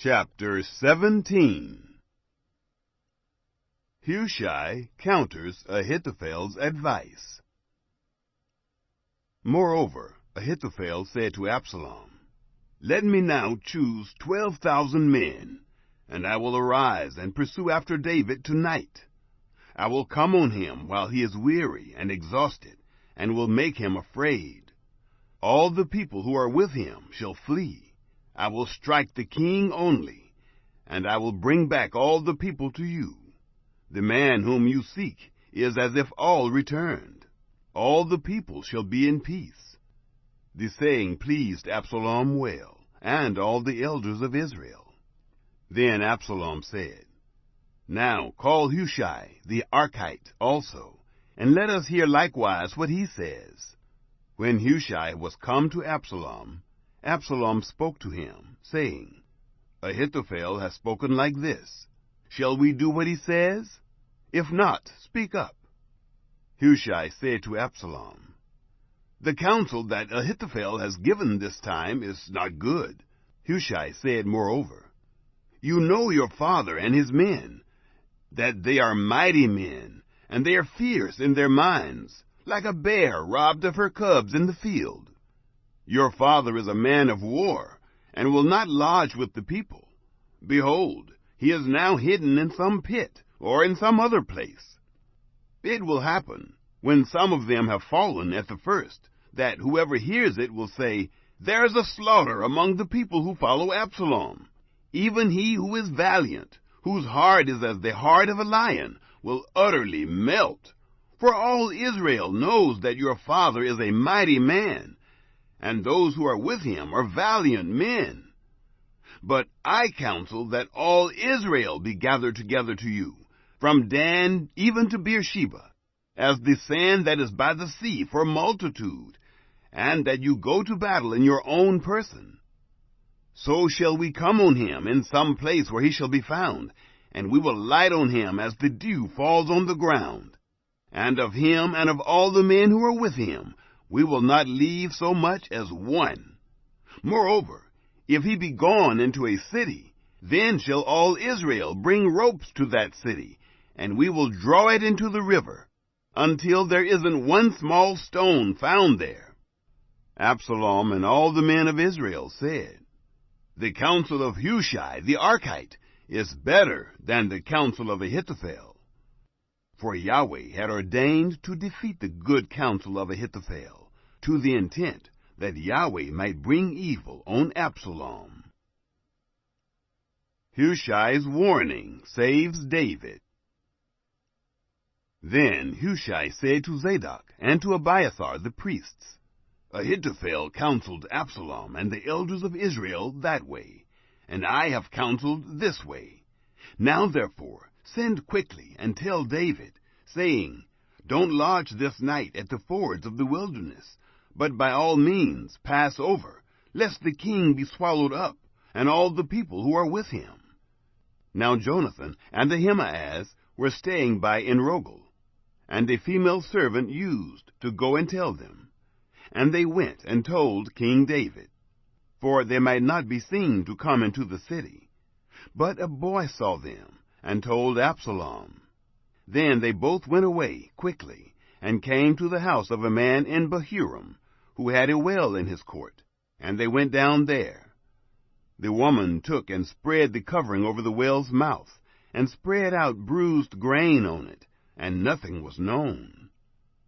Chapter 17. Hushai counters Ahithophel's advice. Moreover, Ahithophel said to Absalom, "Let me now choose 12,000 men, and I will arise and pursue after David tonight. I will come on him while he is weary and exhausted, and will make him afraid. All the people who are with him shall flee. I will strike the king only, and I will bring back all the people to you. The man whom you seek is as if all returned. All the people shall be in peace." The saying pleased Absalom well, and all the elders of Israel. Then Absalom said, "Now call Hushai the Archite also, and let us hear likewise what he says." When Hushai was come to Absalom, Absalom spoke to him, saying, "Ahithophel has spoken like this. Shall we do what he says? If not, speak up." Hushai said to Absalom, "The counsel that Ahithophel has given this time is not good." Hushai said moreover, "You know your father and his men, that they are mighty men, and they are fierce in their minds, like a bear robbed of her cubs in the field. Your father is a man of war, and will not lodge with the people. Behold, he is now hidden in some pit, or in some other place. It will happen, when some of them have fallen at the first, that whoever hears it will say, 'There is a slaughter among the people who follow Absalom.' Even he who is valiant, whose heart is as the heart of a lion, will utterly melt. For all Israel knows that your father is a mighty man, and those who are with him are valiant men. But I counsel that all Israel be gathered together to you, from Dan even to Beersheba, as the sand that is by the sea for multitude, and that you go to battle in your own person. So shall we come on him in some place where he shall be found, and we will light on him as the dew falls on the ground. And of him and of all the men who are with him, we will not leave so much as one. Moreover, if he be gone into a city, then shall all Israel bring ropes to that city, and we will draw it into the river, until there isn't one small stone found there." Absalom and all the men of Israel said, "The counsel of Hushai the Archite is better than the counsel of Ahithophel." For Yahweh had ordained to defeat the good counsel of Ahithophel, to the intent that Yahweh might bring evil on Absalom. Hushai's warning saves David. Then Hushai said to Zadok and to Abiathar the priests, "Ahithophel counseled Absalom and the elders of Israel that way, and I have counseled this way. Now therefore send quickly and tell David, saying, 'Don't lodge this night at the fords of the wilderness, but by all means pass over, lest the king be swallowed up, and all the people who are with him.'" Now Jonathan and Ahimaaz were staying by Enrogel, and a female servant used to go and tell them. And they went and told King David, for they might not be seen to come into the city. But a boy saw them, and told Absalom. Then they both went away quickly, and came to the house of a man in Bahurim, who had a well in his court, and they went down there. The woman took and spread the covering over the well's mouth, and spread out bruised grain on it, and nothing was known.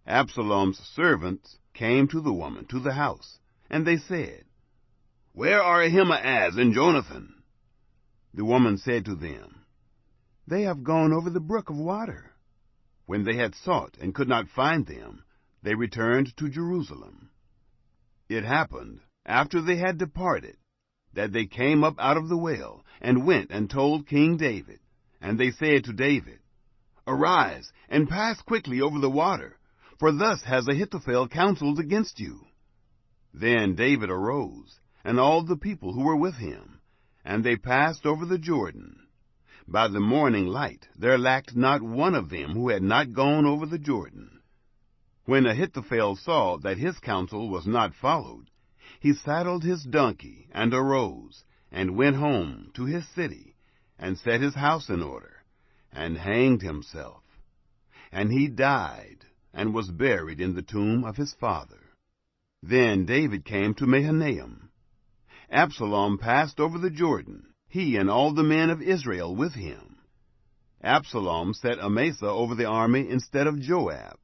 Absalom's servants came to the woman to the house, and they said, "Where are Ahimaaz and Jonathan?" The woman said to them, "They have gone over the brook of water." When they had sought and could not find them, they returned to Jerusalem. It happened, after they had departed, that they came up out of the well, and went and told King David. And they said to David, "Arise, and pass quickly over the water, for thus has Ahithophel counseled against you." Then David arose, and all the people who were with him, and they passed over the Jordan. By the morning light there lacked not one of them who had not gone over the Jordan. When Ahithophel saw that his counsel was not followed, he saddled his donkey and arose, and went home to his city, and set his house in order, and hanged himself. And he died, and was buried in the tomb of his father. Then David came to Mahanaim. Absalom passed over the Jordan, he and all the men of Israel with him. Absalom set Amasa over the army instead of Joab.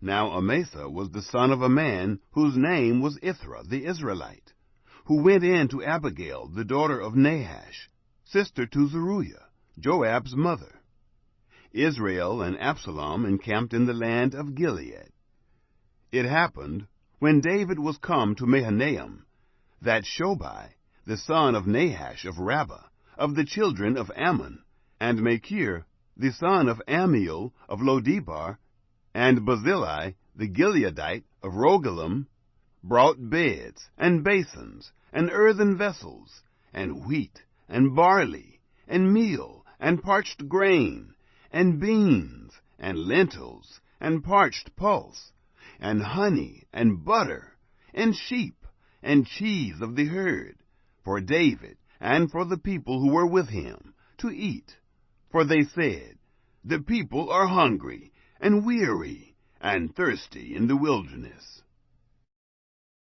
Now Amasa was the son of a man whose name was Ithra the Israelite, who went in to Abigail, the daughter of Nahash, sister to Zeruiah, Joab's mother. Israel and Absalom encamped in the land of Gilead. It happened, when David was come to Mahanaim, that Shobai, the son of Nahash of Rabbah, of the children of Ammon, and Machir, the son of Ammiel of Lodebar, and Barzillai, the Gileadite of Rogelim, brought beds, and basins, and earthen vessels, and wheat, and barley, and meal, and parched grain, and beans, and lentils, and parched pulse, and honey, and butter, and sheep, and cheese of the herd, for David, and for the people who were with him, to eat. For they said, The people are hungry, and weary, and thirsty in the wilderness.